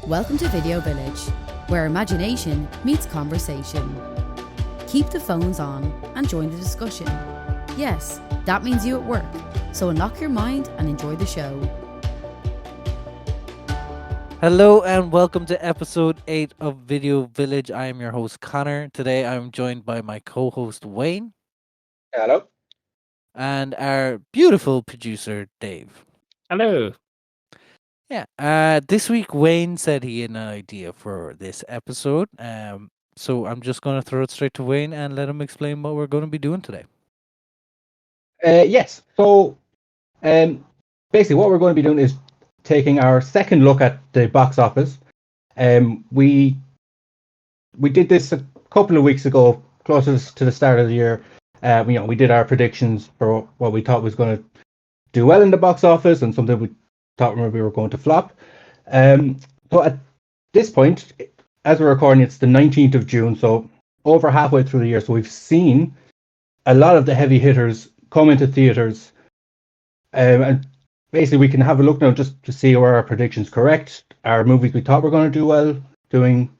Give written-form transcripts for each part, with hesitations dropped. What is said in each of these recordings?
Welcome to Video Village, where imagination meets conversation. Keep the phones on and join the discussion. Yes, that means you at work, so unlock your mind and enjoy the show. Hello and welcome to episode 8 of Video Village. I am your host Connor. Today I'm joined by my co-host Wayne Hello. and our beautiful producer Dave. Hello. Yeah. This week Wayne said he had an idea for this episode. So I'm just going to throw it straight to Wayne and let him explain what we're going to be doing today. Yes. So, basically, what we're going to be doing is taking our second look at the box office. We did this a couple of weeks ago, closest to the start of the year. We did our predictions for what we thought was going to do well in the box office and something we thought we were going to flop. So at this point, as we're recording, it's the 19th of June, so over halfway through the year. So we've seen a lot of the heavy hitters come into theaters, and basically we can have a look now just to see where our predictions correct, our movies we thought were going to do well, doing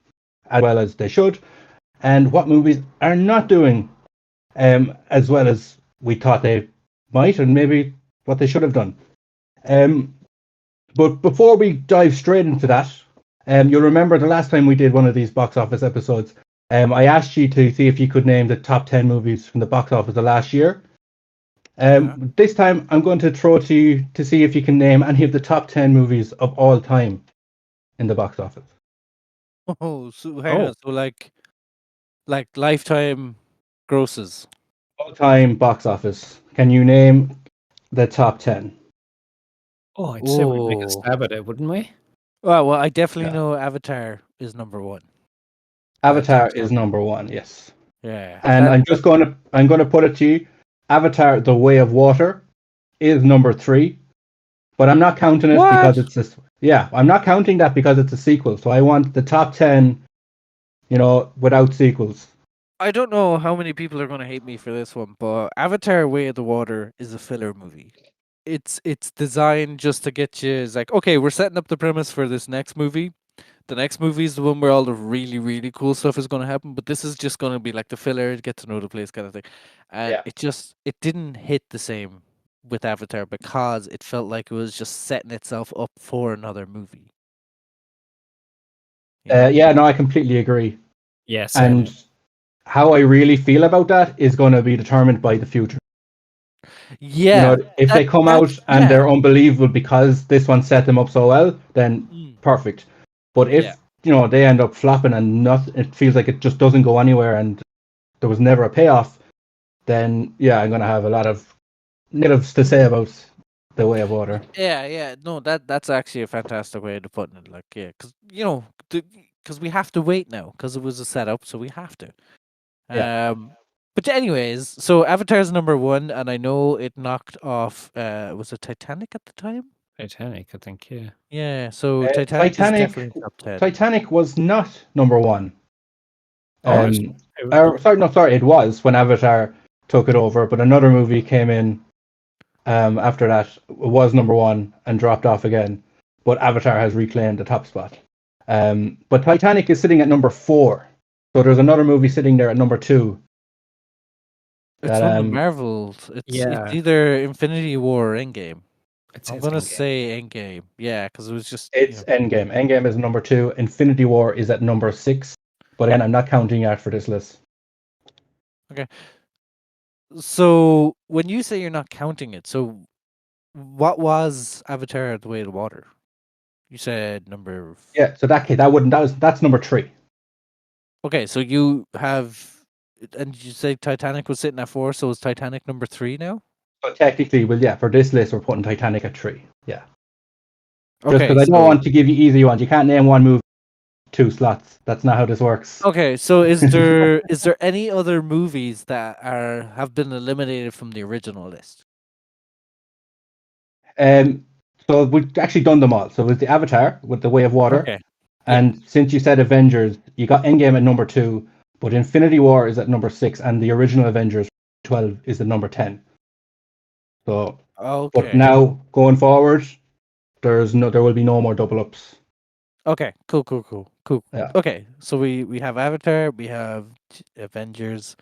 as well as they should, and what movies are not doing as well as we thought they might, and maybe what they should have done. But before we dive straight into that, you'll remember the last time we did one of these box office episodes, I asked you to see if you could name the top 10 movies from the box office of last year. This time, I'm going to throw to you to see if you can name any of the top 10 movies of all time in the box office. Oh, so hang on. So like lifetime grosses. All time box office. Can you name the top 10? Oh, I'd say we'd make a Oh. stab at it, wouldn't we? Well, I definitely Yeah. know Avatar is number one. Avatar top is 10. number one, yes. Yeah. And I'm going to put it to you. Avatar: The Way of Water is number 3, but I'm not counting it because it's I'm not counting that because it's a sequel. So I want the top 10, without sequels. I don't know how many people are going to hate me for this one, but Avatar: Way of the Water is a filler movie. It's designed just to get you. It's like, okay, we're setting up the premise for this next movie. The next movie is the one where all the really, really cool stuff is going to happen, but this is just going to be like the filler, get to know the place kind of thing. And it didn't hit the same with Avatar because it felt like it was just setting itself up for another movie. I completely agree. Yes. And how I really feel about that is going to be determined by the future. Yeah. If they come out and they're unbelievable because this one set them up so well, then perfect. But if they end up flopping and it feels like it just doesn't go anywhere and there was never a payoff, then I'm going to have a lot of negatives to say about The Way of Water. Yeah. No, that's actually a fantastic way of putting it. Like, because we have to wait now because it was a setup, so we have to. But anyways, so Avatar's number 1, and I know it knocked off. Was it Titanic at the time? Titanic, I think. Yeah. Yeah. So Titanic is definitely top 10. Titanic was not number 1. Sorry. It was when Avatar took it over, but another movie came in after that. It was number 1 and dropped off again, but Avatar has reclaimed the top spot. But Titanic is sitting at number 4, so there's another movie sitting there at number 2. It's one of the Marvels. It's either Infinity War or Endgame. I'm gonna say Endgame. Yeah, because it was just. It's Endgame. Endgame is number 2. Infinity War is at number 6. But again, I'm not counting that for this list. Okay. So when you say you're not counting it, so what was Avatar: The Way of the Water? You said number. Yeah. So that's number 3. Okay, so you have. And you say Titanic was sitting at 4, so is Titanic number 3 now? So technically, for this list, we're putting Titanic at 3. Yeah. Okay. Just because I don't want to give you easy ones. You can't name one movie 2 slots. That's not how this works. Okay, so is there any other movies that have been eliminated from the original list? So we've actually done them all. So it was the Avatar with The Way of Water. Okay. And since you said Avengers, you got Endgame at number 2. But Infinity War is at number 6, and the original Avengers 12 is at number 10. So, okay. But now going forward, there will be no more double ups. Okay, cool. Yeah. Okay, so we have Avatar, we have Avengers,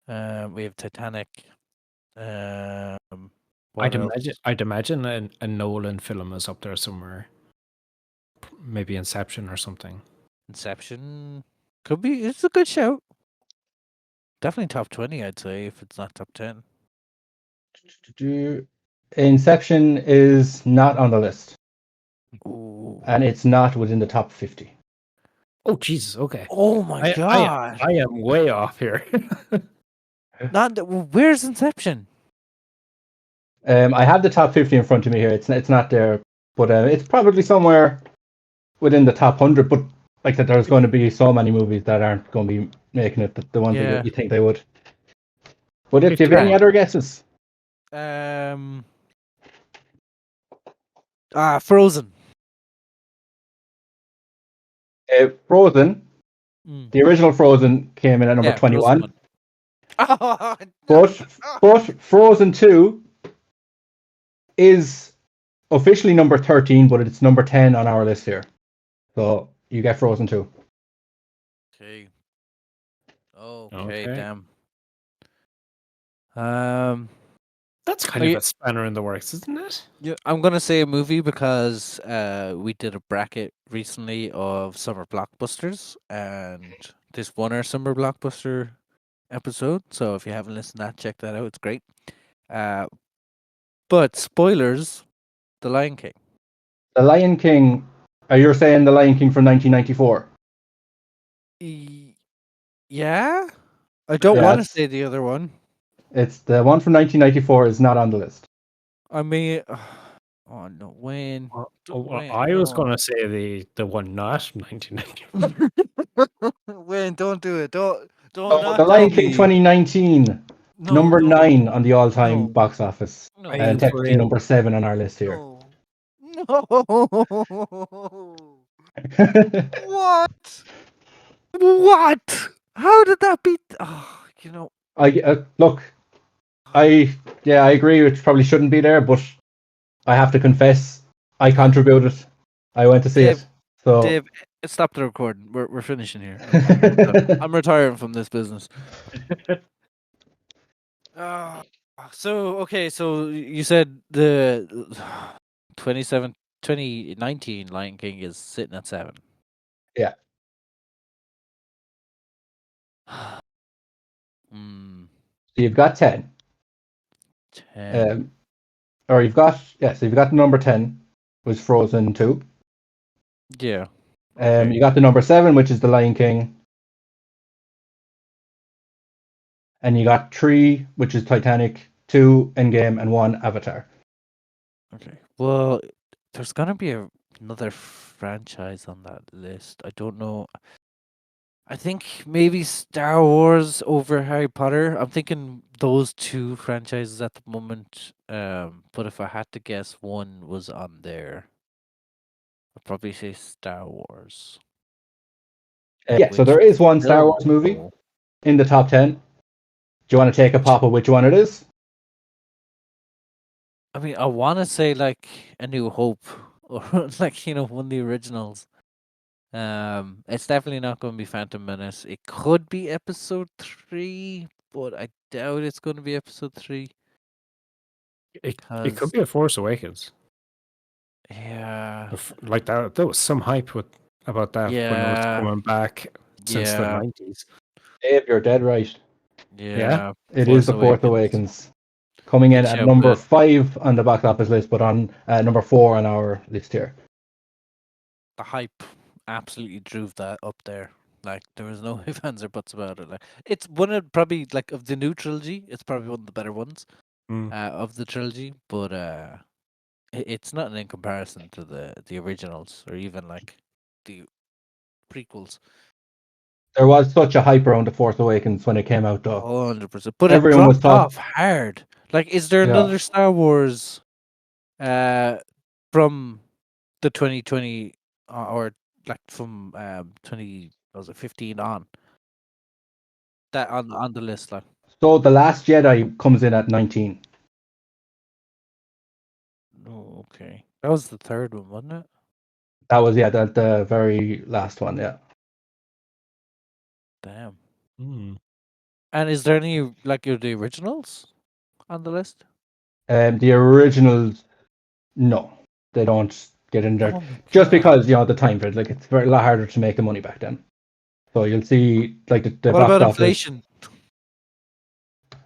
we have Titanic. What else? I'd imagine a Nolan film is up there somewhere. Maybe Inception or something. Inception could be. It's a good shout. Definitely top 20, I'd say, if it's not top 10. Inception is not on the list, Ooh. and it's not within the top 50. Oh Jesus! Okay. Oh my god! I am way off here. Where's Inception? I have the top 50 in front of me here. It's not there, but it's probably somewhere within the top 100. But like that, there's going to be so many movies that aren't going to be making it. The ones Yeah. that you think they would. But if you have any other guesses, Frozen. Frozen. The original Frozen came in at number 21. Oh, But Frozen 2 is officially number 13, but it's number 10 on our list here. So you get Frozen 2. Okay. Okay. Damn. That's kind of a spanner in the works, isn't it? Yeah, I'm gonna say a movie because we did a bracket recently of summer blockbusters, and this won our summer blockbuster episode. So if you haven't listened to that, check that out. It's great. But spoilers, The Lion King. The Lion King. You're saying The Lion King from 1994? Yeah, I don't want to say the other one. It's the one from 1994 is not on the list. I mean, oh no, Wayne. I was gonna say the one not 1994. Wayne, don't do it. Don't. The Lion King 2019, number 9 on the all-time box office, and technically number 7 on our list here. No. What? What? How did that be? Oh, I agree. It probably shouldn't be there, but I have to confess, I contributed. I went to see it. So Dave, stop the recording. We're finishing here. I'm retiring from this business. So you said the 2019 Lion King is sitting at 7. Yeah. So you've got 10. 10. Or you've got number 10 was Frozen 2. Yeah. Okay. You got the number 7, which is The Lion King. And you got 3, which is Titanic, 2, Endgame, and 1, Avatar. Okay. Well, there's gonna be another franchise on that list. I don't know. I think maybe Star Wars over Harry Potter. I'm thinking those two franchises at the moment. But if I had to guess, one was on there. I'd probably say Star Wars. So there is one Star Wars movie in the top 10. Do you want to take a pop of which one it is? I mean, I want to say like A New Hope or like one of the originals. It's definitely not going to be Phantom Menace. It could be Episode 3, but I doubt it's going to be Episode 3. It could be a Force Awakens. Yeah, like that. There was some hype about that when it was coming back since the 90s. Dave, you're dead right. Yeah, it is the Force Awakens. Coming in at number 5 on the box office list, but on number 4 on our list here. The hype absolutely drove that up there. Like there was no ifs, ands, or buts about it. Like it's one of probably like of the new trilogy. It's probably one of the better ones of the trilogy, but it's not in comparison to the originals or even like the prequels. There was such a hype around the Force Awakens when it came out, though. 100%. But everyone was off hard. Like, is there another Star Wars from the 2020 or like from 2015 on that on the list? Like, so The Last Jedi comes in at 19. Oh, okay. That was the third one, wasn't it? That was the very last one. Yeah. Damn. Hmm. And is there any like the originals on the list? The originals, no, they don't get in there. Oh my Just god. because the time for it, like it's very a lot harder to make the money back then. So you'll see like the What box about office. inflation?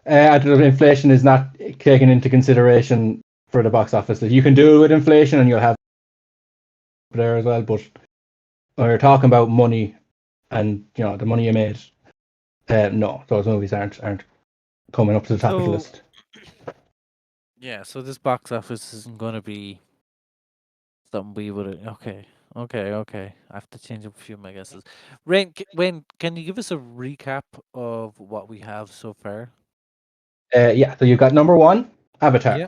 Inflation is not taken into consideration for the box office. Like, you can do it with inflation, and you'll have there as well. But when you're talking about money, and the money you made, no, those movies aren't coming up to the top of the So- list. Yeah, so this box office isn't going to be something we would. Okay. I have to change up a few of my guesses. Wayne, can you give us a recap of what we have so far? Yeah, so you've got number 1, Avatar. Yeah.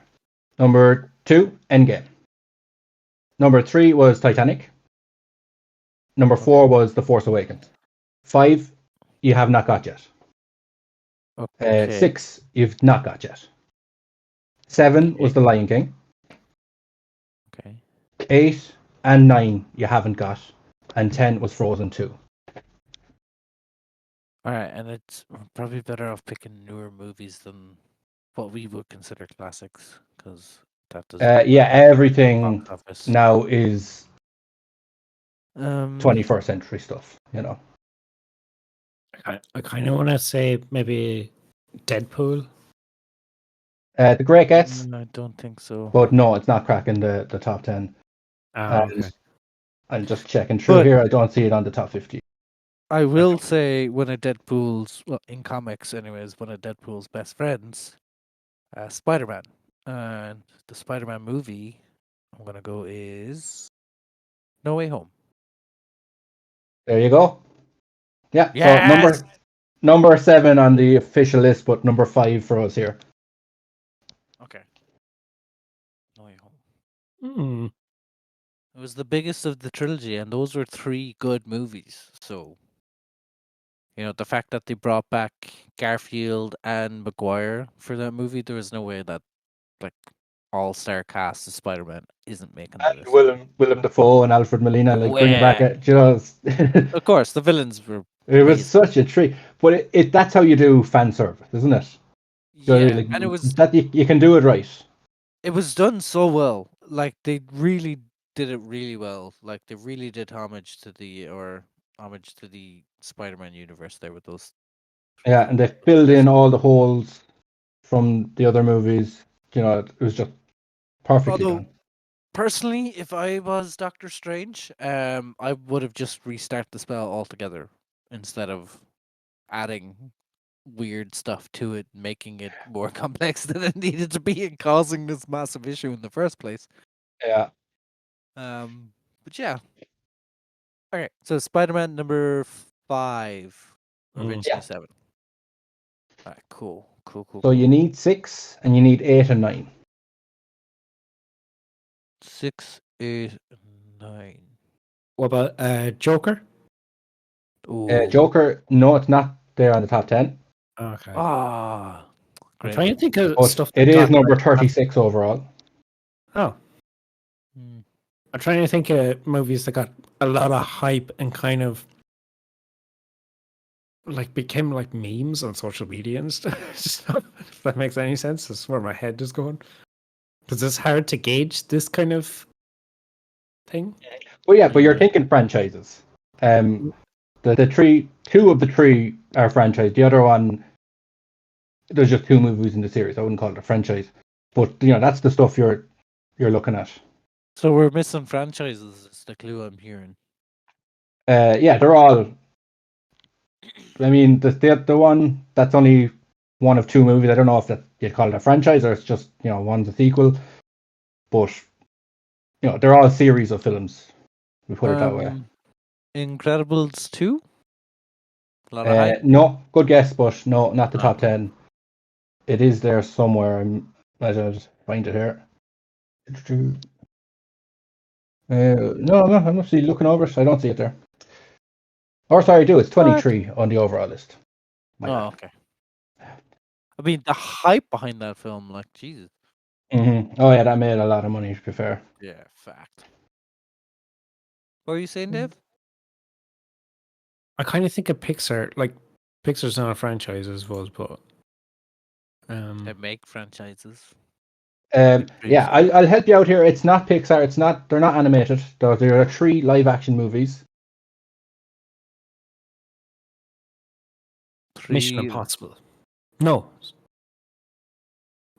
Number 2, Endgame. Number 3 was Titanic. Number 4 was The Force Awakens. 5, you have not got yet. Okay. 6, you've not got yet. 7 was Okay. The Lion King. Okay. 8 and 9 you haven't got. And 10 was Frozen 2. All right, and it's we're probably better off picking newer movies than what we would consider classics, because that doesn't. Yeah, everything box office. now is 21st 21st century stuff, I kind of want to say maybe Deadpool. The Great Guess, I don't think so. but no, it's not cracking the top 10. Okay. I'm just checking through But- here. I don't see it on the top 50. I will say one of Deadpool's, well, in comics, anyways, one of Deadpool's best friends, Spider-Man, and the Spider-Man movie I'm gonna go is No Way Home. There you go. Yeah. Yes! So number 7 on the official list, but number 5 for us here. Okay. No Way Home. Hmm. It was the biggest of the trilogy, and those were 3 good movies. So, the fact that they brought back Garfield and Maguire for that movie, there was no way that, like, all-star cast of Spider-Man isn't making the list. Willem Dafoe and Alfred Molina, like bringing back it. Of course, the villains were. It was amazing. such a treat. But that's how you do fan service, isn't it? Yeah, Like, and it was that you can do it right. done so well. Like they really did it really well. Like they really did homage to the Spider-Man universe there with those. Yeah, and they filled in all the holes from the other movies. It was just perfectly Although, done. personally, if I was Doctor Strange, I would have just restart the spell altogether instead of adding weird stuff to it, making it more complex than it needed to be and causing this massive issue in the first place. Yeah. But yeah. Okay, so Spider-Man number 5, originally Yeah. 7. Alright, cool. So you need 6 and you need 8 and 9. 6, 8, 9. What about Joker? Ooh. Joker, no, it's not there on the top 10. Okay. Ah. I'm Great. trying to think of But stuff. it that is got, number like, 36 overall. Oh, Hmm. I'm trying to think of movies that got a lot of hype and kind of like became like memes on social media and stuff. If that makes any sense, that's where my head is going. Because it's hard to gauge this kind of thing. Well, yeah, but you're Yeah. thinking two of the three are franchise. The other one, there's just 2 movies in the series. I wouldn't call it a franchise, but that's the stuff you're looking at. So we're missing franchises, is the clue I'm hearing. Yeah, they're all. I mean, the one that's only one of 2 movies. I don't know if that you'd call it a franchise or it's just one's a sequel, but they're all a series of films. We put it that way. Incredibles 2? A lot of hype. No, good guess, but no, not the top Okay. 10. It is there somewhere. I just find it here. No, I'm actually looking over it. I don't see it there. Or sorry, I do. It's 23 on the overall list. My bad. Okay. I mean, the hype behind that film, like, Jesus. Oh yeah, that made a lot of money. To be fair. Yeah, fact. What were you saying, Dave? I kind of think of Pixar. Like Pixar's not a franchise, I suppose, but They make franchises. Yeah, I'll help you out here. It's not Pixar. It's not. They're not animated. There are 3 live-action movies. Mission Impossible. No.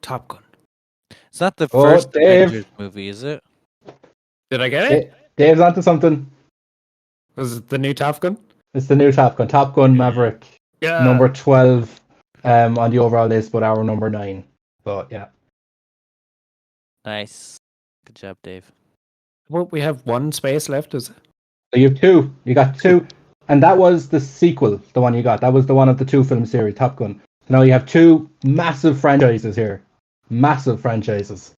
Top Gun. It's not the Oh, first Dave. Avengers movie, is it? Did I get it? Dave's onto something. Was it the new Top Gun? It's the new Top Gun. Top Gun Maverick. Yeah. Number 12 on the overall list, but our number 9. So yeah. Nice. Good job, Dave. Well, we have one space left, is it? So you have 2. You got 2, and that was the sequel. The one you got. That was the one of the 2 film series, Top Gun. So now you have 2 massive franchises here. Massive franchises.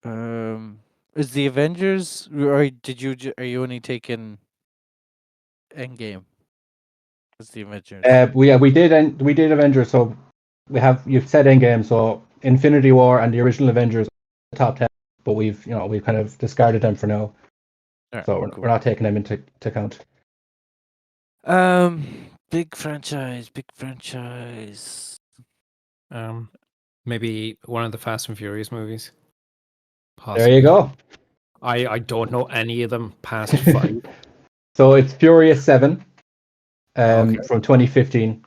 Is the Avengers, or are you only taking Endgame? It's the Avengers. We did Avengers. So you've said Endgame. So Infinity War and the original Avengers are the top 10, but we've kind of discarded them for now. Alright, So cool. we're not taking them into account. Big franchise. Maybe one of the Fast and Furious movies. There you go. I don't know any of them past 5. So it's Furious 7 Okay. from 2015.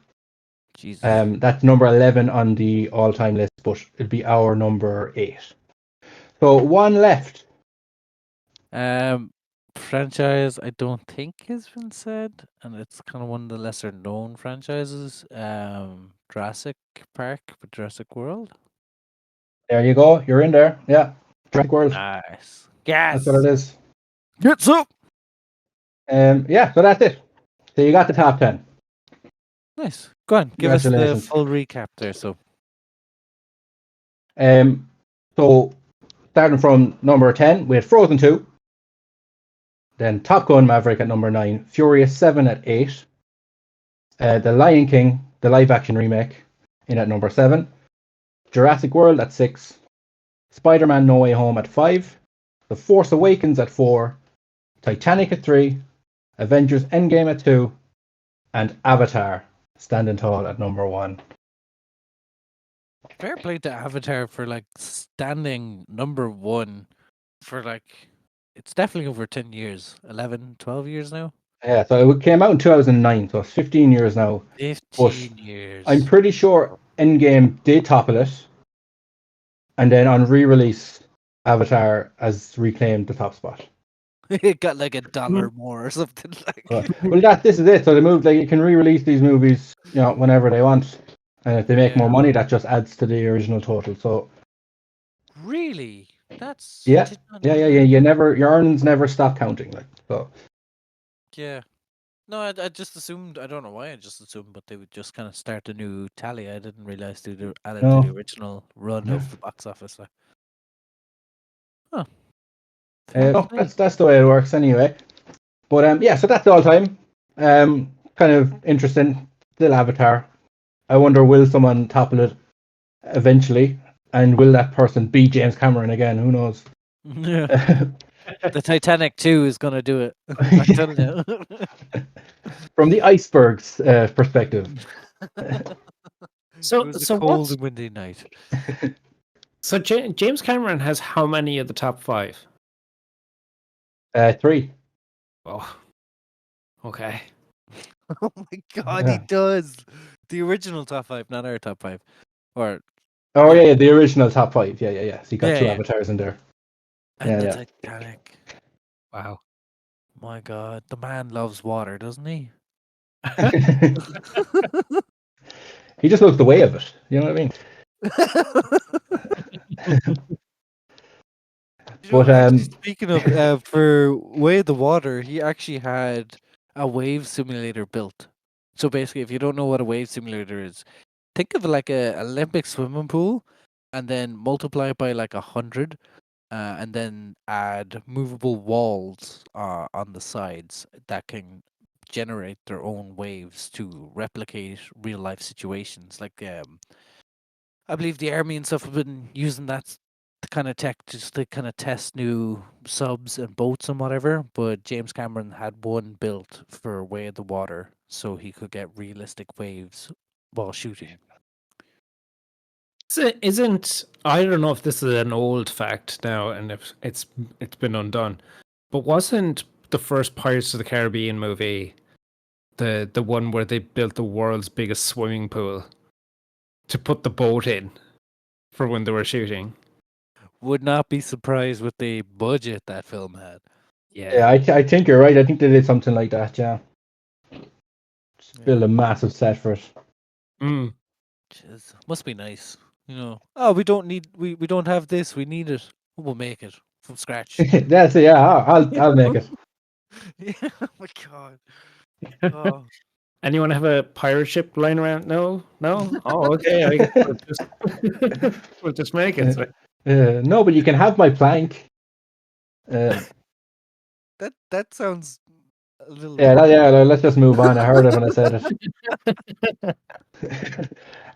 Jesus. That's number 11 on the all-time list, but it'd be our number 8. So one left. Franchise I don't think has been said, and it's kind of one of the lesser known franchises. Jurassic Park, but Jurassic World. There you go. You're in there. Yeah. Jurassic World. Nice. Yes. That's what it is. Get up. Yeah, so that's it. So you got the top 10. Nice. Go on. Give us the Congratulations. full recap there. So So starting from number 10, we had Frozen 2. Then Top Gun Maverick at number 9. Furious 7 at 8. The Lion King, the live-action remake, in at number 7. Jurassic World at 6. Spider-Man No Way Home at 5. The Force Awakens at 4. Titanic at 3. Avengers Endgame at 2. And Avatar standing tall at number 1. fair play to Avatar for like standing number 1 for like, it's definitely over 10 years, 11, 12 years now. Yeah, so it came out in 2009, so it's 15 years now. 15 years. I'm pretty sure Endgame did topple it, and then on re-release, Avatar has reclaimed the top spot. It got like $1 more or something like. This is it. So they moved, like, you can re-release these movies, whenever they want, and if they make more money, that just adds to the original total. So really, that's yeah. Your earnings never stop counting. Like so. Yeah. No, I just assumed. I don't know why I just assumed, but they would just kind of start a new tally. I didn't realize they would add it to the original run of the box office. Like, huh. That's the way it works anyway. But so that's all time. Kind of interesting. Still Avatar. I wonder, will someone topple it eventually, and will that person be James Cameron again? Who knows? Yeah. The Titanic 2 is gonna do it. I'm telling you. From the iceberg's perspective. It was a cold and windy night. So James Cameron has how many of the top 5? 3. Oh, okay. Oh my god, he does. The original top 5, not our top 5. Or the original top 5. Yeah. So you got 2 avatars in there. And the Titanic. Wow. My god, the man loves water, doesn't he? He just loves the way of it. You know what I mean? But speaking of, for Way of the Water, he actually had a wave simulator built. So basically, if you don't know what a wave simulator is, think of it like a Olympic swimming pool, and then multiply it by like 100, and then add movable walls on the sides that can generate their own waves to replicate real life situations. Like I believe the army and stuff have been using that kind of tech just to kind of test new subs and boats and whatever. But James Cameron had one built for Way of the Water, so he could get realistic waves while shooting. Isn't I don't know if this is an old fact now and if it's been undone, but wasn't the first Pirates of the Caribbean movie the one where they built the world's biggest swimming pool to put the boat in for when they were shooting? Would not be surprised with the budget that film had. Yeah, I think you're right. I think they did something like that. Yeah, just build a massive set for it. Mm. Jeez, must be nice. Oh, we don't have this. We need it. We'll make it from scratch. That's it. Yeah, I'll make it. Yeah, oh my god. Oh. Anyone have a pirate ship lying around? No. Oh, okay. I guess we'll just make it. No, but you can have my plank. That sounds a little. Yeah, let's just move on. I heard it when I said it.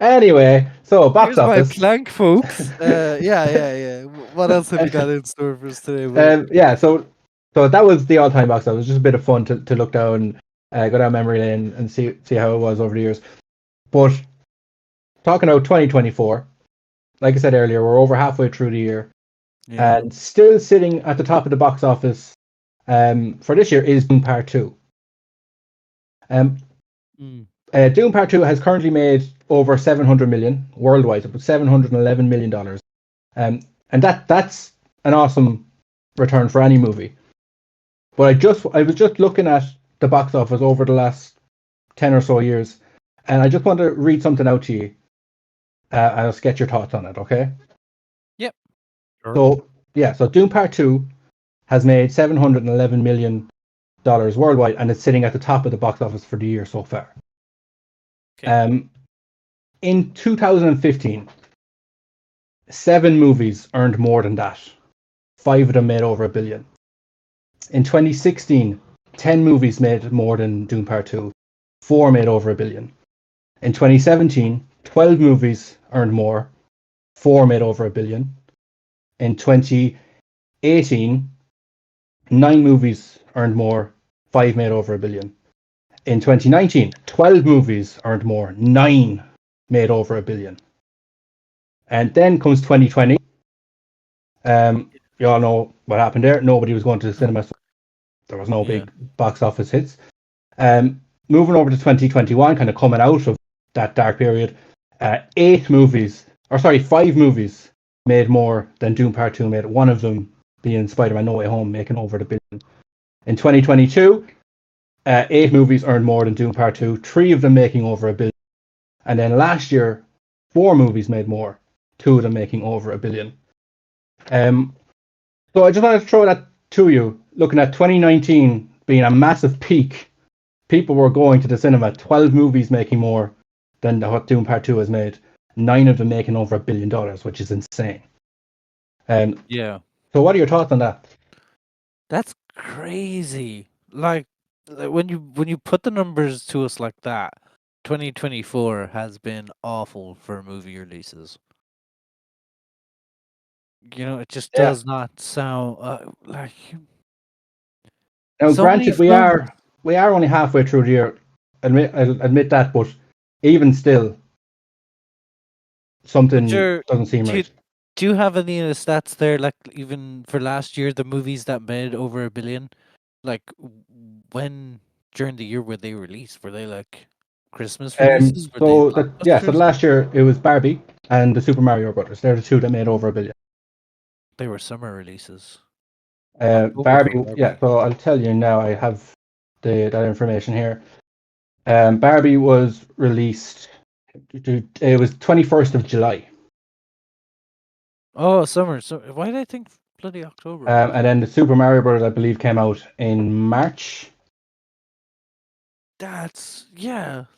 Anyway, so box Here's office. my plank, folks. Yeah. What else have you got in store for us today? Yeah, so that was the all-time box office. It was just a bit of fun to look down, go down memory lane and see how it was over the years. But talking about 2024, like I said earlier, we're over halfway through the year, and still sitting at the top of the box office for this year is Doom Part 2. Doom Part 2 has currently made over 700 million worldwide, about $711 million. And that's an awesome return for any movie. But I was just looking at the box office over the last 10 or so years, and I just want to read something out to you. I'll just get your thoughts on it, okay? Yep. Sure. So Doom Part 2 has made $711 million worldwide, and it's sitting at the top of the box office for the year so far. Okay. In 2015, 7 movies earned more than that. 5 of them made over $1 billion. In 2016, 10 movies made more than Doom Part 2. 4 made over $1 billion. In 2017, 12 movies earned more. 4 made over $1 billion. In 2018, 9 movies earned more. 5 made over $1 billion. In 2019, 12 movies earned more. 9 made over $1 billion. And then comes 2020. You all know what happened there. Nobody was going to the cinema, so there was no big box office hits. Moving over to 2021, kind of coming out of that dark period, 5 movies made more than Doom Part 2 made. One of them being Spider-Man No Way Home, making over $1 billion. In 2022, 8 movies earned more than Doom Part 2, 3 of them making over $1 billion. And then last year, 4 movies made more, 2 of them making over $1 billion. So I just wanted to throw that to you. Looking at 2019 being a massive peak, people were going to the cinema. 12 movies making more than what Doom Part 2 has made. 9 of them making over $1 billion, which is insane. Yeah. So what are your thoughts on that? That's crazy. Like when you put the numbers to us like that, 2024 has been awful for movie releases. It just does not sound like. Now, granted, we are only halfway through the year. I'll admit that, but even still, something doesn't seem right. Do you have any of the stats there? Like even for last year, the movies that made over $1 billion, like when during the year were they released? Were they like Christmas releases? So last year it was Barbie and the Super Mario Brothers. They're the 2 that made over $1 billion. They were summer releases. Barbie. Yeah. So I'll tell you now. I have that information here. Barbie was released. It was 21st of July. Oh, summer. So why did I think bloody October? And then the Super Mario Brothers, I believe, came out in March. That's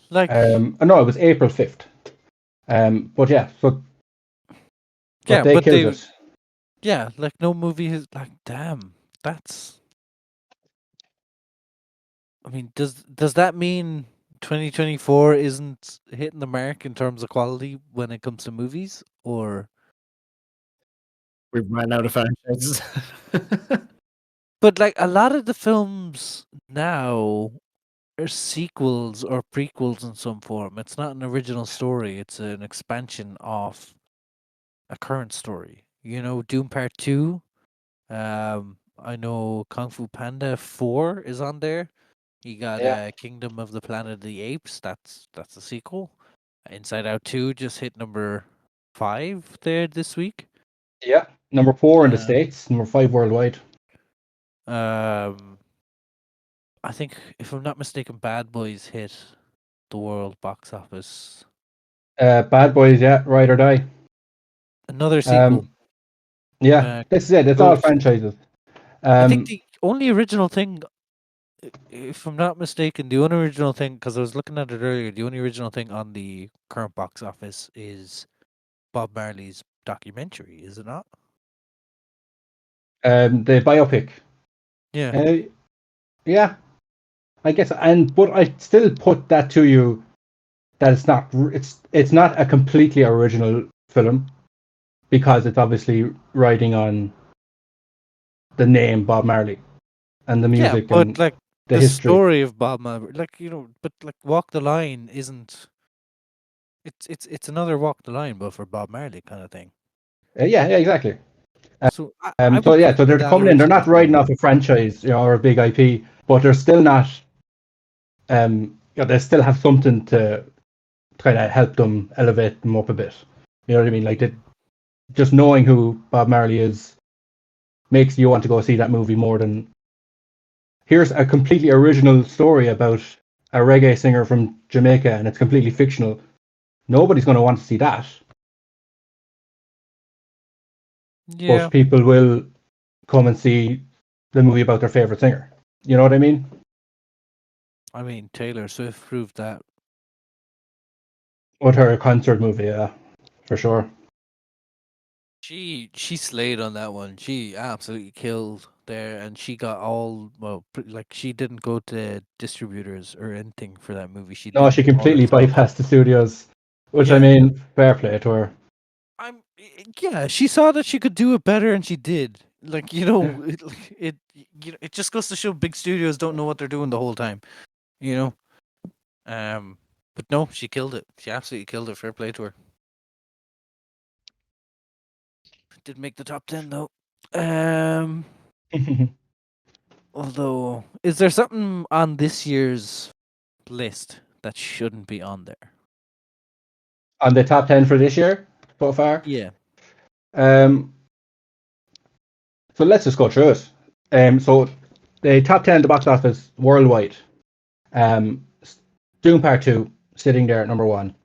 like. No, it was April 5th. But yeah, so. But they killed it. Yeah, like no movie is like, damn, that's. I mean, does that mean 2024 isn't hitting the mark in terms of quality when it comes to movies, or? We've run out of franchises. But like a lot of the films now are sequels or prequels in some form. It's not an original story. It's an expansion of a current story. You know, Doom Part 2. I know Kung Fu Panda 4 is on there. You got Yeah. Kingdom of the Planet of the Apes. That's a sequel. Inside Out 2 just hit number 5 there this week. Yeah. Number 4 in the Um, States, number 5 worldwide. um, I think, if I'm not mistaken, Bad Boys hit the world box office. Bad Boys, yeah, Ride or Die. Another sequel. Yeah, this is it. It's all Ghost. franchises. I think the only original thing, if I'm not mistaken, the only original thing, because I was looking at it earlier, the only original thing on the current box office is Bob Marley's documentary, is it not? The biopic. Yeah. Yeah, I guess, but I still put that to you that it's not a completely original film because it's obviously riding on the name Bob Marley and the Yeah, music but and like the the history. story of Bob Marley, like, but like Walk the Line isn't. It's another Walk the Line, but for Bob Marley kind of thing. Yeah, exactly. So I So would yeah, so consider they're that coming in. They're original not riding story. off a franchise, or a big IP, but they're still not. They still have something to kind of help them elevate them up a bit. You know what I mean? Like just knowing who Bob Marley is makes you want to go see that movie more than here's a completely original story about a reggae singer from Jamaica and it's completely fictional. Nobody's going to want to see that, but Yeah, people will come and see the movie about their favorite singer. You know what I mean? I mean Taylor Swift proved that. With her concert movie, yeah, for sure. She slayed on that one. She absolutely killed there, and she got like she didn't go to distributors or anything for that movie. She No, did she all completely herself. bypassed the studios, which I Yeah, mean, fair play to her. yeah. She saw that she could do it better, and she did. Like it just goes to show big studios don't know what they're doing the whole time. You know. But no, she killed it. She absolutely killed it. Fair play to her. Did make the top 10 though. Although, is there something on this year's list that shouldn't be on there? On the top 10 for this year so far. Yeah. Um, so let's just go through it. So the top 10 at the box office worldwide. Um, Doom Part 2 sitting there at number 1.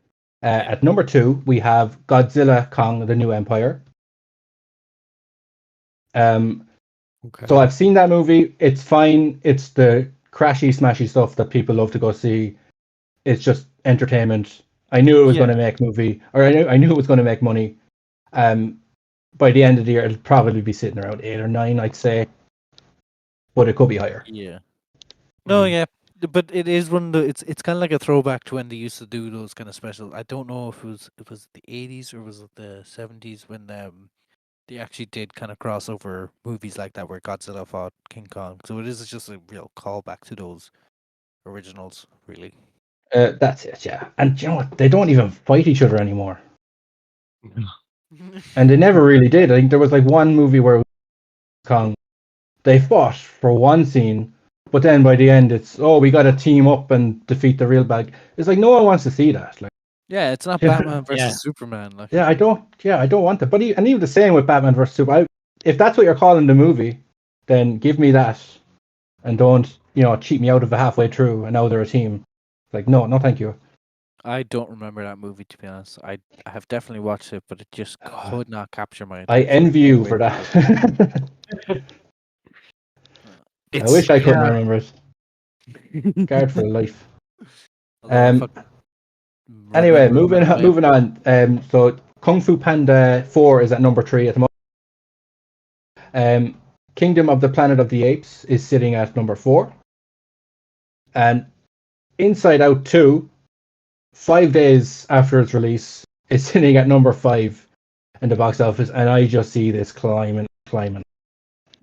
At number 2, we have Godzilla Kong: The New Empire. Okay. So I've seen that movie. It's fine. It's the crashy, smashy stuff that people love to go see. It's just entertainment. I knew it was going to make I knew it was going to make money. By the end of the year, it'll probably be sitting around 8 or 9, I'd say, but it could be higher. Yeah. No, yeah, but it is one of the. It's kind of like a throwback to when they used to do those kind of specials. I don't know if it was the 80s or was it the 70s when they actually did kind of crossover movies like that where Godzilla fought King Kong. So it is just a real callback to those originals, really. That's it, yeah. And you know what? They don't even fight each other anymore. And they never really did. I think there was like one movie where Kong, they fought for one scene, but then by the end it's, oh, we got to team up and defeat the real bad. It's like no one wants to see that. Like, Yeah, it's not Batman versus Yeah. Superman. Like, I don't want that. But even the same with Batman versus Superman. If that's what you're calling the movie, then give me that, and don't cheat me out of it halfway through. And now they're a team. Like no, thank you. I don't remember that movie, to be honest. I have definitely watched it, but it just could not capture my I attention. envy you for that. I wish I couldn't remember it. Guard for life. Anyway, moving on. So Kung Fu Panda 4 is at number 3 at the moment. Kingdom of the Planet of the Apes is sitting at number 4. And Inside Out 2, 5 days after its release, is sitting at number 5. in the box office, and I just see this climbing.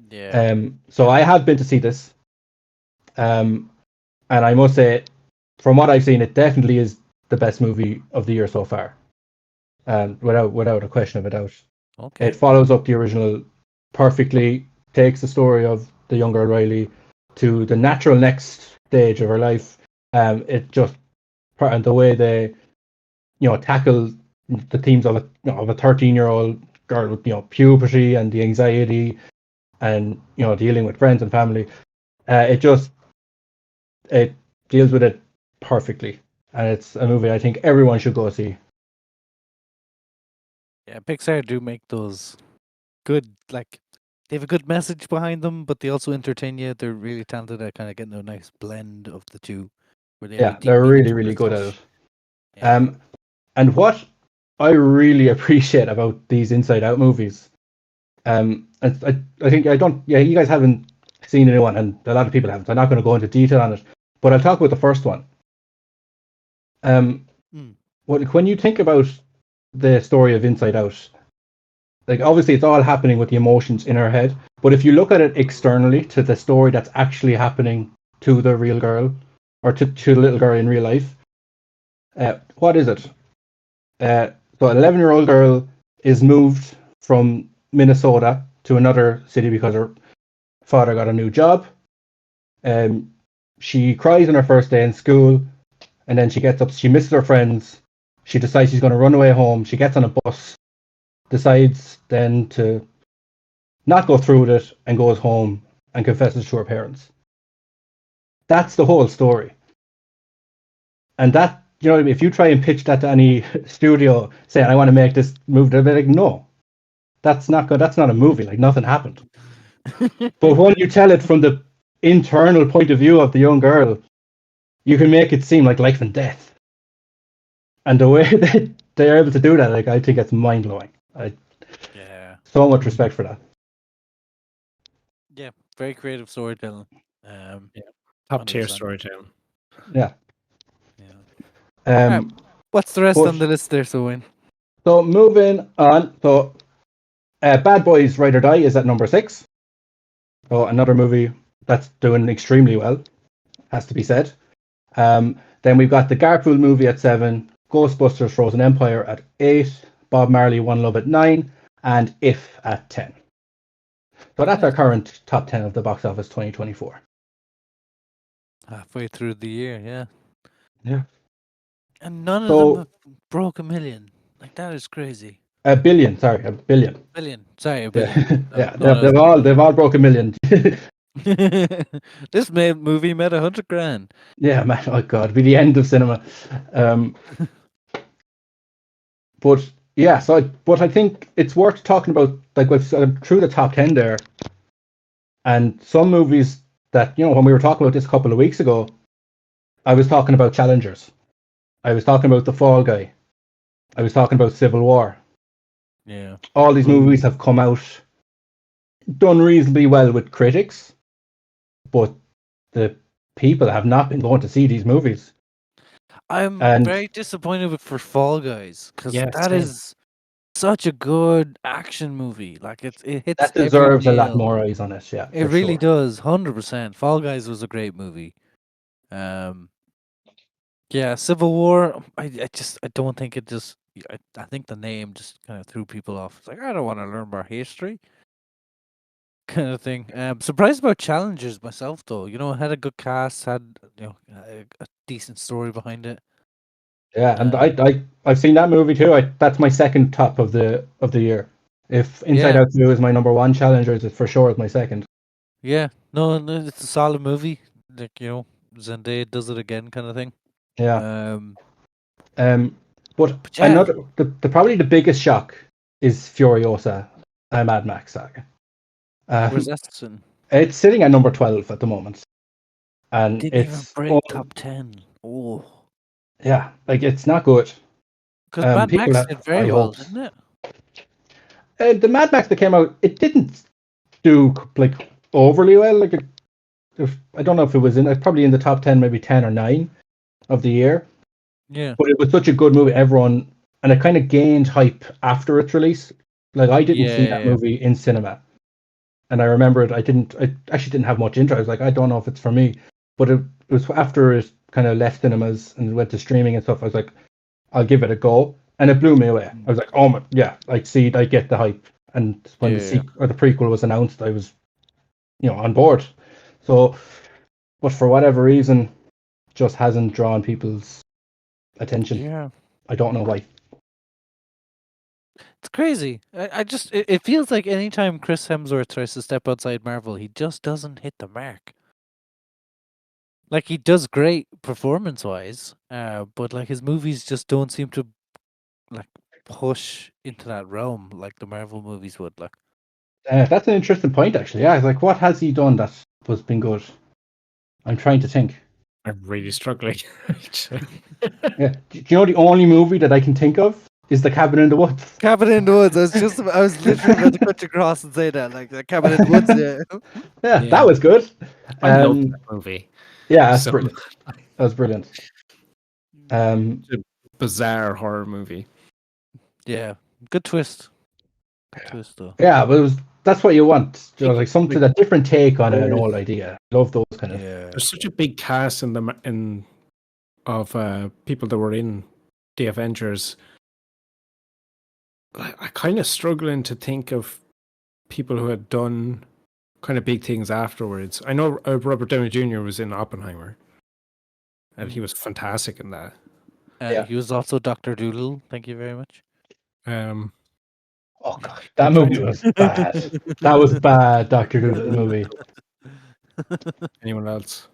Yeah. So I have been to see this, and I must say, from what I've seen, it definitely is the best movie of the year so far, without a question of a doubt. Okay. It follows up the original perfectly, takes the story of the young girl Riley to the natural next stage of her life. It just, and the way they, tackle the themes of a 13-year-old girl with puberty and the anxiety, and dealing with friends and family. It deals with it perfectly, and it's a movie I think everyone should go see. Yeah, Pixar do make those good, like, they have a good message behind them, but they also entertain you. They're really talented at kind of getting a nice blend of the two. Where they have a deep They're meaning really, to really their good at stuff. it. Yeah. And what I really appreciate about these Inside Out movies, I think you guys haven't seen the new one, and a lot of people haven't. So I'm not going to go into detail on it, but I'll talk about the first one. When you think about the story of Inside Out, like obviously it's all happening with the emotions in her head, but if you look at it externally to the story that's actually happening to the real girl, or to the little girl in real life, what is it? So an 11-year-old girl is moved from Minnesota to another city because her father got a new job. She cries on her first day in school, and then she gets up, she misses her friends, she decides she's going to run away home, she gets on a bus, decides then to not go through with it, and goes home and confesses to her parents. That's the whole story. And that, if you try and pitch that to any studio saying, I want to make this movie, they'll be like, no, that's not good. That's not a movie. Like, nothing happened. But when you tell it from the internal point of view of the young girl, you can make it seem like life and death. And the way that they're able to do that, like, I think it's mind blowing. Yeah. So much respect for that. Yeah, very creative storytelling. Top tier 100%. storytelling. Yeah. Alright, what's the rest but- on the list there, so Wayne? So moving on. So Bad Boys Ride or Die is at number 6. So another movie that's doing extremely well, has to be said. Then we've got the Garfield movie at 7, Ghostbusters Frozen Empire at 8, Bob Marley One Love at 9, and If at 10. So that's our current top 10 of the box office 2024. Halfway through the year, yeah. Yeah. And none of So- them have broke 1 million. Like, that is crazy. A billion. Sorry, a billion. Yeah, No, they've all broke 1 million. This movie made 100 grand. Yeah, man. Oh god, it'd be the end of cinema. But yeah, but I think it's worth talking about. Like, we've through the top 10 there, and some movies that, when we were talking about this a couple of weeks ago, I was talking about challengers. I was talking about The Fall Guy. I was talking about Civil War. Yeah. All these movies have come out, done reasonably well with critics, but the people have not been going to see these movies. I'm And- very disappointed for Fall Guys, because Yeah, that same. is such a good action movie. Like, it hits That every deserves a lot nail. more eyes on it. Yeah, It for really sure. does, 100%. Fall Guys was a great movie. Yeah, Civil War. I don't think it just. I think the name just kind of threw people off. It's like, I don't want to learn about history, kind of thing. Surprised about Challengers myself, though. It had a good cast, had a decent story behind it. Yeah, and I've seen that movie too. That's my second top of the year. If Inside Yeah. Out 2 is my number one, Challengers is for sure is my second. Yeah, no, it's a solid movie. Like, Zendaya does it again, kind of thing. Yeah. But yeah. another, the probably the biggest shock is Furiosa, a Mad Max saga. Where's that sitting? It's sitting at number 12 at the moment, and Didn't even it's break top 10. Oh, yeah, like it's not good. because Mad people Max have did very high well, hopes. didn't it? The Mad Max that came out, it didn't do like overly well. Like, I don't know if it was probably in the top 10, maybe 10 or 9 of the year. Yeah. But it was such a good movie, and it kind of gained hype after its release. Like I didn't see that Yeah. movie in cinema, and I remember it. I actually didn't have much interest. I was like, I don't know if it's for me, but it was after it kind of left cinemas and went to streaming and stuff. I was like, I'll give it a go, and it blew me away. I was like, oh my, yeah, like see, I get the hype. And when the Yeah. sequel or the prequel was announced, I was, on board. So, but for whatever reason, just hasn't drawn people's attention. Yeah. I don't know why. It's crazy. I just it feels like anytime Chris Hemsworth tries to step outside Marvel, he just doesn't hit the mark. Like he does great performance wise, but like his movies just don't seem to like push into that realm like the Marvel movies would. Like That's an interesting point, actually. Yeah, like what has he done that was been good? I'm trying to think. I'm really struggling. actually. Yeah, do you know the only movie that I can think of is The Cabin in the Woods? Cabin in the Woods. I was literally about to cut you across and say that like the Cabin in the Woods. Yeah. Yeah, Yeah. that was good. I love that movie. Yeah, that's So- brilliant. That was brilliant. It's a bizarre horror movie. Yeah. Good twist. Good twist though. Yeah, but that's what you want. Like something, Like, a different take on an there's- old idea. Love those kind of. Yeah. There's such a big cast of people that were in the Avengers. I kind of struggling to think of people who had done kind of big things afterwards. I know Robert Downey Jr. was in Oppenheimer, and he was fantastic in that. Yeah. He was also Dr. Doolittle. Thank you very much. Oh gosh, that movie was bad. That was bad, Doctor Doolittle movie. Anyone else?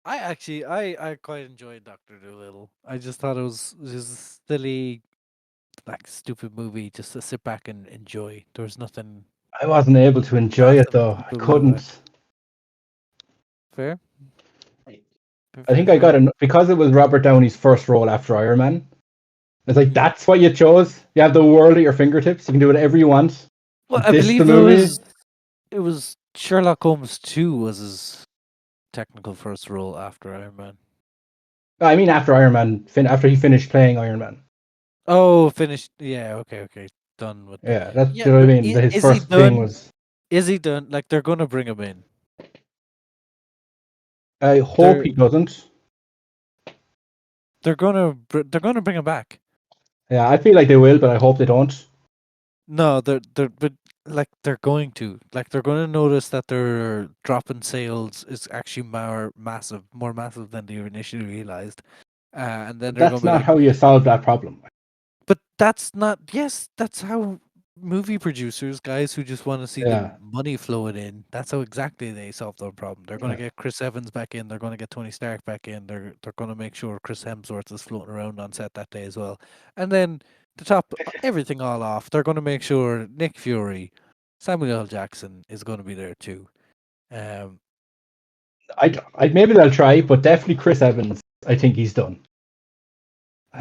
I quite enjoyed Dr. Doolittle. I just thought it was just a silly, like stupid movie just to sit back and enjoy. There was nothing I wasn't able to enjoy it massive though. I people couldn't. fair. I think I got it because it was Robert Downey's first role after Iron Man. It's like that's what you chose. You have the world at your fingertips. You can do whatever you want. Well, I This believe the movie? it was Sherlock Holmes 2 was his technical first role after Iron Man. I mean, after Iron Man, after he finished playing Iron Man. Oh, finished. Yeah, okay. Done with that. Yeah, that's Yeah, you know what I but mean. His is he first done? thing was. Is he done? Like they're gonna bring him in. I hope They're- he doesn't. They're gonna bring him back. Yeah, I feel like they will, but I hope they don't. No, but like they're going to. Like they're going to notice that their drop in sales is actually more massive than they initially realized. And then they're going That's to be not like, how you solve that problem. but that's not. Yes, that's how movie producers, guys who just want to see Yeah. the money flowing in. That's how exactly they solve their problem. They're going to get Chris Evans back in. They're going to get Tony Stark back in. They're going to make sure Chris Hemsworth is floating around on set that day as well. And then to top everything all off, they're going to make sure Nick Fury, Samuel L. Jackson is going to be there too. I maybe they'll try, but definitely Chris Evans. I think he's done.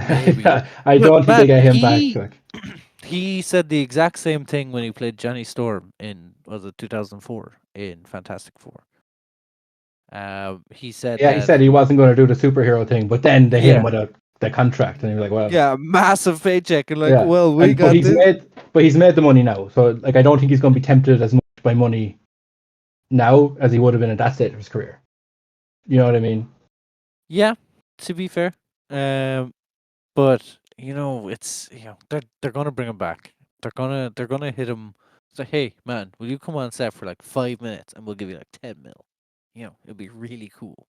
Maybe. I don't think they get him back. Like. He said the exact same thing when he played Johnny Storm in 2004 in Fantastic Four. He said Yeah, he said he wasn't going to do the superhero thing, but then they hit him with the contract, and he was like, "Well, yeah, massive paycheck, and like, yeah. well, we And- got this." but he's made the money now, so like I don't think he's going to be tempted as much by money now as he would have been at that stage of his career. You know what I mean? Yeah, to be fair, but it's they're gonna bring him back. They're gonna hit him. Say, hey man, will you come on set for like 5 minutes and we'll give you like 10 mil? It'll be really cool.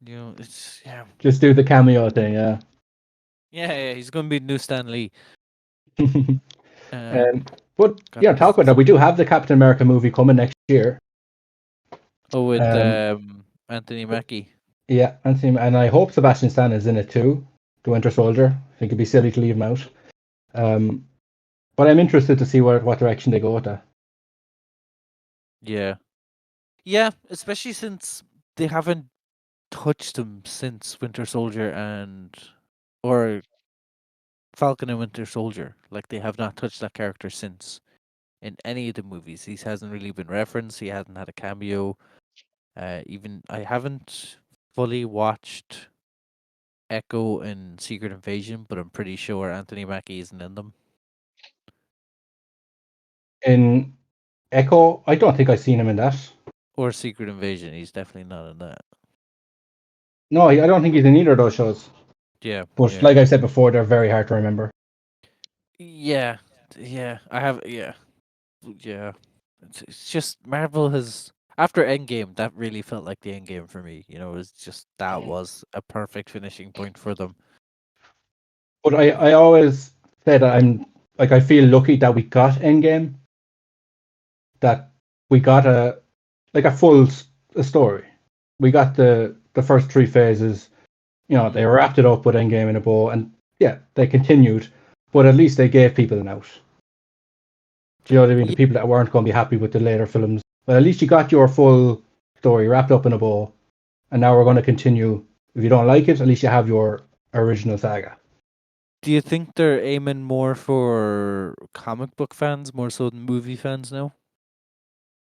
It's Just do the cameo thing, yeah. yeah. He's gonna be new Stan Lee. But yeah, talk about that. We do have the Captain America movie coming next year. Oh, with Um, Anthony Mackie. Yeah, and I hope Sebastian Stan is in it too, the Winter Soldier. I think it'd be silly to leave him out. But I'm interested to see what direction they go with that. Yeah, especially since they haven't touched him since Winter Soldier or Falcon and Winter Soldier. Like they have not touched that character since in any of the movies. He hasn't really been referenced. He hasn't had a cameo. Even I haven't fully watched Echo and Secret Invasion, but I'm pretty sure Anthony Mackie isn't in them. In Echo, I don't think I've seen him in that. Or Secret Invasion, he's definitely not in that. No, I don't think he's in either of those shows. Yeah. But yeah. like I said before, they're very hard to remember. Yeah. I have. Yeah. It's just Marvel has after Endgame. That really felt like the Endgame for me. You know, it was just that was a perfect finishing point for them. But I always said I feel lucky that we got Endgame. That we got a full story. We got the first three phases. You know, they wrapped it up with Endgame in a bow, and yeah, they continued. But at least they gave people an out. Do you know what I mean? The people that weren't going to be happy with the later films. But at least you got your full story wrapped up in a bow, and now we're going to continue. If you don't like it, at least you have your original saga. Do you think they're aiming more for comic book fans more so than movie fans now?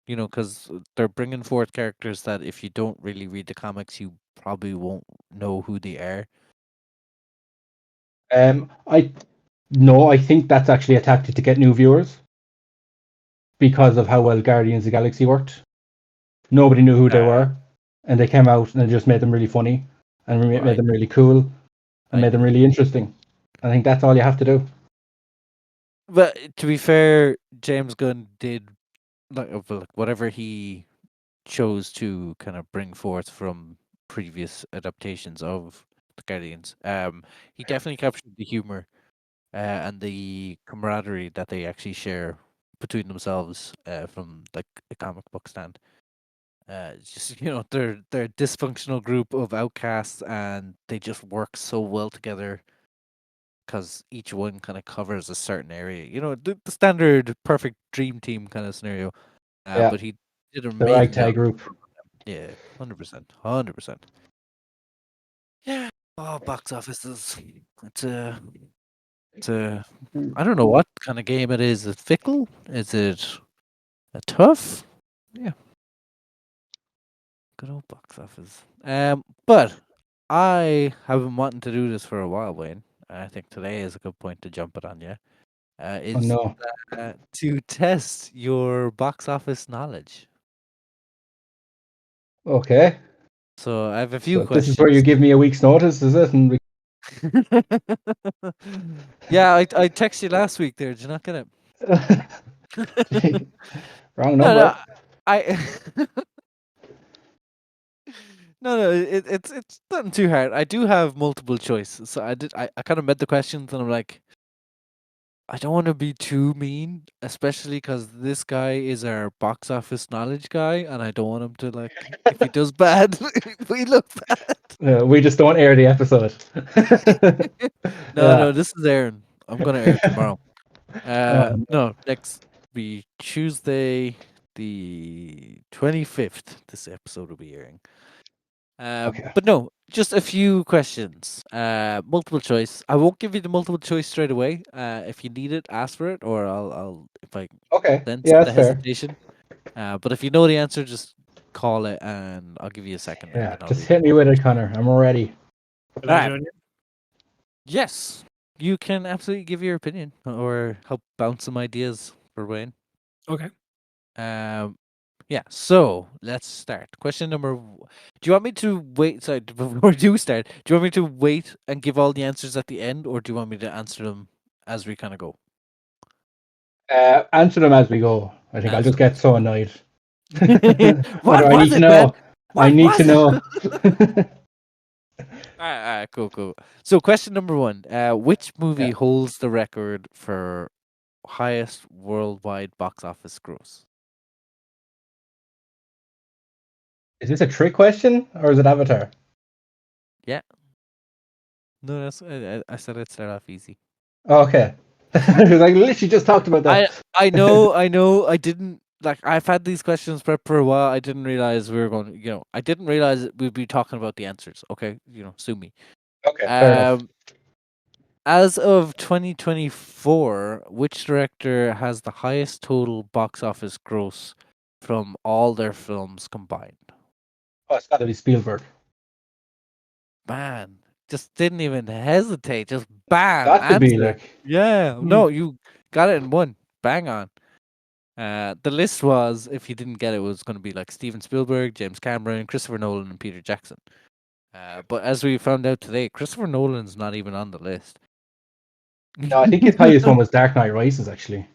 You know, because they're bringing forth characters that if you don't really read the comics, you probably won't know who they are. I think that's actually a tactic to get new viewers because of how well Guardians of the Galaxy worked. Nobody knew who they were, and they came out and it just made them really funny and made them really cool and made them really interesting. I think that's all you have to do. But to be fair, James Gunn did like whatever he chose to kind of bring forth from previous adaptations of the Guardians. He definitely captured the humor and the camaraderie that they actually share between themselves from like a comic book stand. It's just they're a dysfunctional group of outcasts, and they just work so well together because each one kind of covers a certain area. You know, the standard perfect dream team kind of scenario. Yeah, But he did an the amazing ragtag job. group. Yeah, 100%. Yeah. Oh, box offices. It's a. I don't know what kind of game it is. Is it fickle? Is it a tough? Yeah. Good old box office. But I have been wanting to do this for a while, Wayne. I think today is a good point to jump it on you. Oh Is no. to test your box office knowledge. Okay. So I have a few So questions. this is where you give me a week's notice, is it? And Yeah, I texted you last week there. Did you not get it? Wrong No, number. I no, it's nothing too hard. I do have multiple choice, so I kind of met the questions, and I'm like, I don't want to be too mean, especially because this guy is our box office knowledge guy, and I don't want him to if he does bad, we look bad. We just don't air the episode. No, this is Aaron. I'm gonna air it tomorrow. No, next be Tuesday, the 25th. This episode will be airing. Okay. But no, just a few questions. Multiple choice. I won't give you the multiple choice straight away. If you need it, ask for it, or I'll if I Okay. sense Yeah, the that's fair. hesitation. But if you know the answer, just call it, and I'll give you a second. And Yeah, then I'll just read hit me with it, Connor. I'm ready. Alright. Yes, you can absolutely give your opinion or help bounce some ideas for Wayne. Okay. Yeah, so let's start. Question number. Do you want me to wait? Sorry, before we do start, do you want me to wait and give all the answers at the end, or do you want me to answer them as we kind of go? Answer them as we go. I think I'll just get so annoyed. What I was need to it, know. man? I What need was to it? know. Alright, cool. So, question number one: which movie Yeah. holds the record for highest worldwide box office gross? Is this a trick question or is it Avatar? Yeah. No, that's I said I'd start off easy. Okay. Because I literally just talked about that. I know. I didn't I've had these questions prepped for a while. I didn't realize we were going. I didn't realize that we'd be talking about the answers. Okay, sue me. Okay, fair enough. As of 2024, which director has the highest total box office gross from all their films combined? Oh, it's got to be Spielberg. Man, just didn't even hesitate. Just bam, Got to be answer. like. Yeah, no, you got it in one. Bang on. The list was, if you didn't get it, was going to be like Steven Spielberg, James Cameron, Christopher Nolan, and Peter Jackson. But as we found out today, Christopher Nolan's not even on the list. No, I think his highest one was Dark Knight Rises, actually.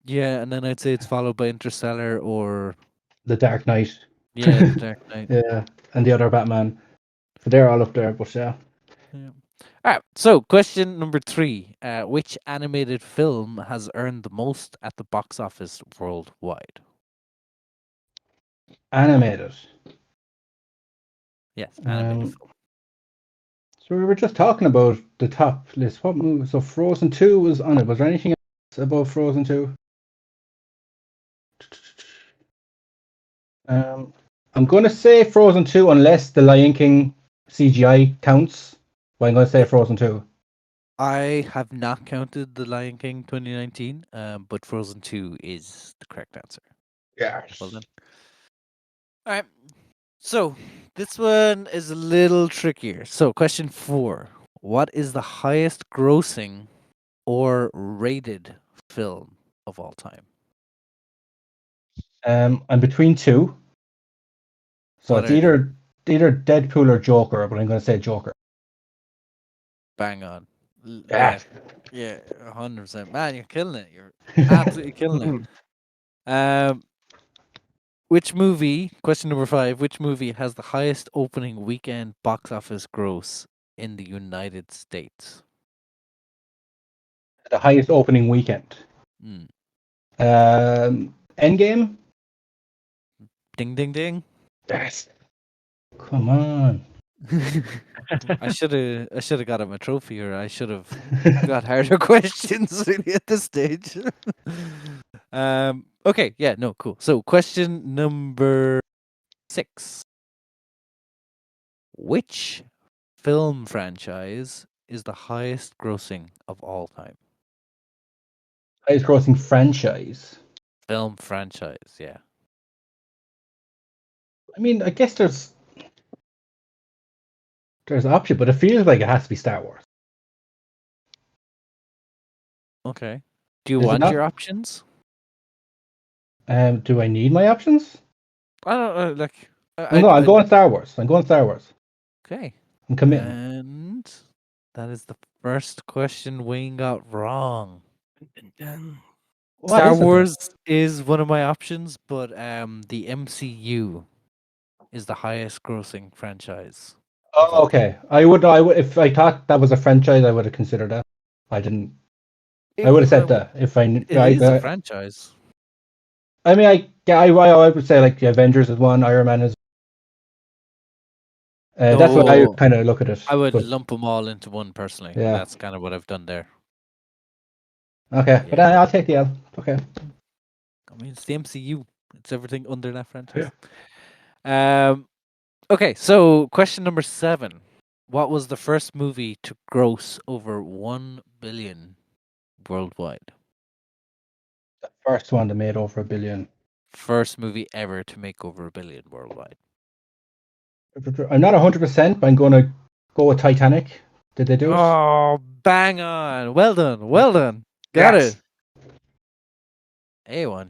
Yeah, and then I'd say it's followed by Interstellar or The Dark Knight. The Dark Knight. Yeah, and the other Batman. So they're all up there, but yeah. Yeah. All right. So, question number 3: which animated film has earned the most at the box office worldwide? Animated. Yes, animated Um, film. So we were just talking about the top list. What movie? So Frozen 2 was on it. Was there anything else above Frozen 2? I'm going to say Frozen 2 unless the Lion King CGI counts. But I'm going to say Frozen 2. I have not counted The Lion King 2019, but Frozen 2 is the correct answer. Yes. Well done. All right. So, this one is a little trickier. So, question 4: what is the highest grossing or rated film of all time? I'm between two. So What it's are they? either Deadpool or Joker, but I'm going to say Joker. Bang on. Yeah. Yeah, 100%. Man, you're killing it. You're absolutely killing it. Which movie, question number 5, which movie has the highest opening weekend box office gross in the United States? The highest opening weekend. Mm. Endgame? Ding, ding, ding. Yes. Come on. I should have got him a trophy, or I should have got harder questions really at this stage. Okay, yeah, no, cool. So, question number 6: which film franchise is the highest grossing of all time? Highest grossing franchise. Film franchise, yeah. I mean, I guess there's option, but it feels like it has to be Star Wars. Okay. Do you Is it want not? your options? Do I need my options? I don't know. Like, No, I'm going Star Wars. I'm going Star Wars. Okay. I'm committing. And that is the first question Wayne got wrong. What Star is it then? Wars is one of my options, but the MCU is the highest grossing franchise. of all Oh, okay. I would. If I thought that was a franchise, I would have considered that. I didn't. I would have said that if I. It is a franchise. I mean, I would say like the Avengers is one, Iron Man is. That's what I No, kind of look at it. I would But, lump them all into one personally. Yeah. That's kind of what I've done there. okay, but Yeah. I'll take the L. Okay. I mean, it's the MCU. It's everything under that franchise. Okay, so question number 7. What was the first movie to gross over 1 billion worldwide? The first one that made over $1 billion. First movie ever to make over $1 billion worldwide. I'm not 100%, but I'm going to go with Titanic. Did they do it? Oh, bang on. Well done. Well done. Got Yes. it. A1.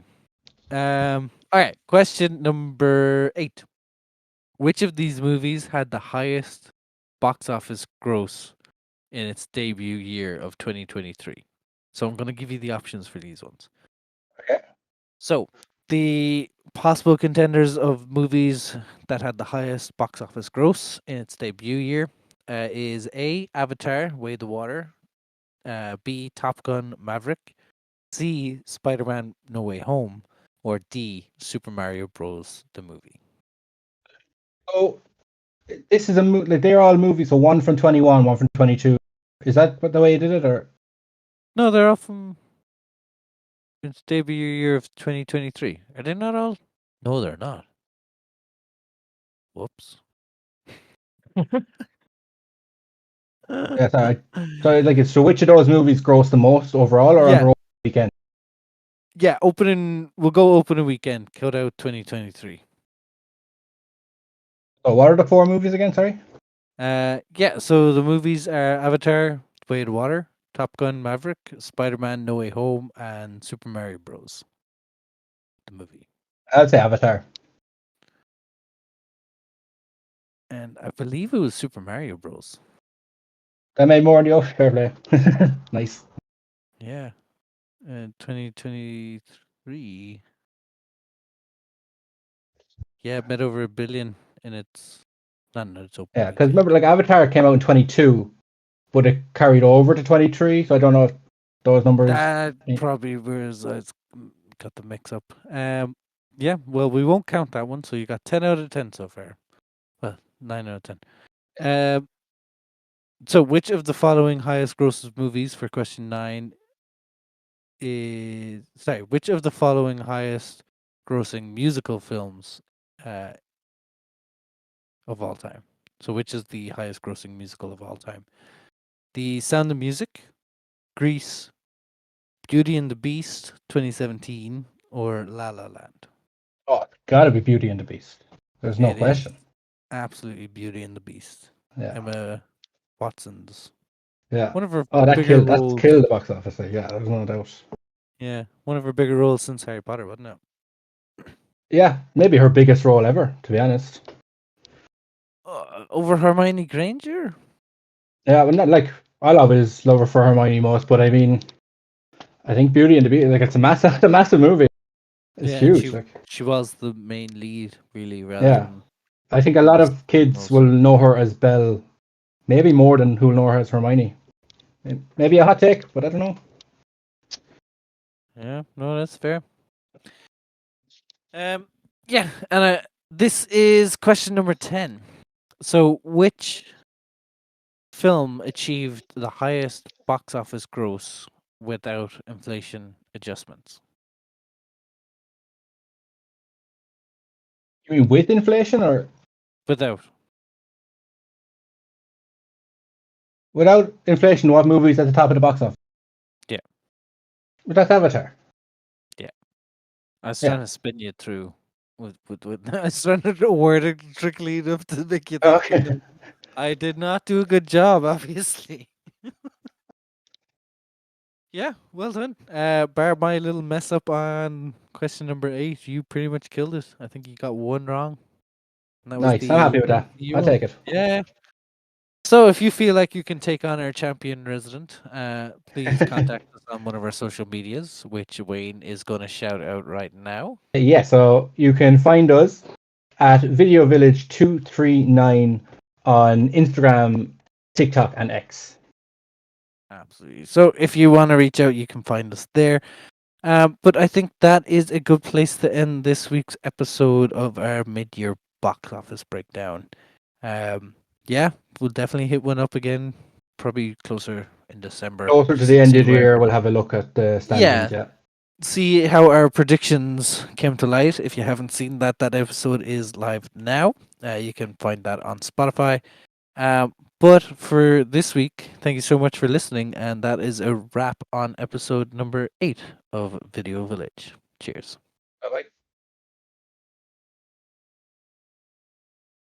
All right, question number 8. Which of these movies had the highest box office gross in its debut year of 2023? So I'm going to give you the options for these ones. Okay. So the possible contenders of movies that had the highest box office gross in its debut year is A, Avatar, Way of the Water, B, Top Gun, Maverick, C, Spider-Man, No Way Home, or D, Super Mario Bros. The movie. So this is like they're all movies. So one from 21, one from 22. Is that the way you did it, or? No, they're all from its debut year of 2023. Are they not all? No, they're not. Whoops. Yeah, sorry. So like, so which of those movies grossed the most overall, or on Yeah. the weekend? Yeah, opening. We'll go opening weekend. Cut out 2023. So what are the 4 movies again? Sorry. Yeah. So the movies are Avatar: The Way of the Water, Top Gun: Maverick, Spider-Man: No Way Home, and Super Mario Bros. The movie. I'd say Avatar. And I believe it was Super Mario Bros. That made more in the ocean. Fair play. Nice. Yeah. 2023. Yeah, it made over $1 billion in its not in its Yeah, opening because weekend. remember, like Avatar came out in 22, but it carried over to 23. So I don't know if those numbers. That probably was got the mix up. Yeah, well, we won't count that one. So you got 10 out of 10 so far. Well, 9 out of 10. So which of the following highest grosses movies for question 9 is which of the following highest grossing musical films uh, of all time? So which is the highest grossing musical of all time? The Sound of Music, Grease, Beauty and the Beast 2017, or La La Land? Oh, it's gotta be Beauty and the Beast. There's no It is question. absolutely Beauty and the Beast. Yeah, Emma Watson's yeah. one of her Oh, bigger that's roles. killed the box office. Yeah, there's no doubt. Yeah, one of her bigger roles since Harry Potter, wasn't it? Yeah, maybe her biggest role ever, to be honest. Over Hermione Granger? Yeah, but not like I'll always love her for Hermione most, but I mean, I think Beauty and the Beast, like it's a massive movie. It's Yeah, and huge. Like, she was the main lead, really, rather yeah, than I think a lot the of kids will most. know her as Belle, maybe more than who'll know her as Hermione. Maybe a hot take, but I don't know. Yeah, no, that's fair. Yeah, and this is question number 10. So, which film achieved the highest box office gross without inflation adjustments? You mean with inflation or Without. without inflation? What movies at the top of the box office? Yeah. But that's Avatar. Yeah. I was trying Yeah. to spin you through with I was trying to word it trickly enough to make you think. Okay. I did not do a good job, obviously. Yeah, well done. Bar my little mess up on question number 8, you pretty much killed it. I think you got one wrong. And that was Nice. I'm the happy with that. MCU I'll one. take it. Yeah. So if you feel like you can take on our champion resident, please contact us on one of our social medias, which Wayne is going to shout out right now. Yeah, so you can find us at Video Village 239 on Instagram, TikTok, and X. Absolutely. So if you want to reach out, you can find us there. But I think that is a good place to end this week's episode of our mid-year box office breakdown. Yeah, we'll definitely hit one up again, probably closer in December. Closer to Just the to end see of the where, year, we'll have a look at the standings. Yeah. see how our predictions came to light. If you haven't seen that, that episode is live now. You can find that on Spotify. But for this week, thank you so much for listening, and that is a wrap on episode number 8 of Video Village. Cheers. Bye bye.